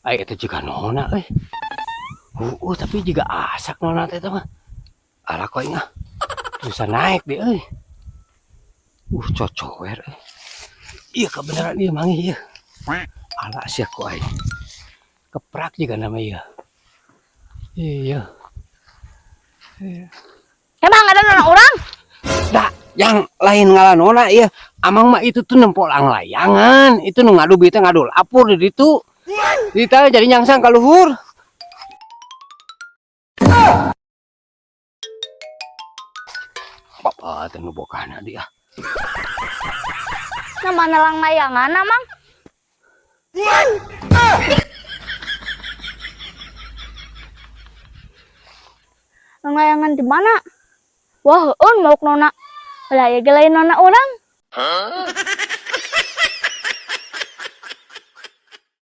Ay itu juga nona tapi juga asak nona teh mah. Ala kau ingat bisa naik deh cocower iya kebenaran iya mang iya. Ala sia ku ai. Keprak juga namanya iya. Emang ada anak orang? Dah, yang lain ngalanona iya. Amang mah itu tuh nempolang layangan, itu nu ngadu bita ngadu lapur di ditu. Dita jadi nyangsang ka luhur. Papa teh nu bokana dia. Nama nelang layangan, Mang. Nelang layangan di mana? Wah, mau nona. Lah ya gelain nona orang.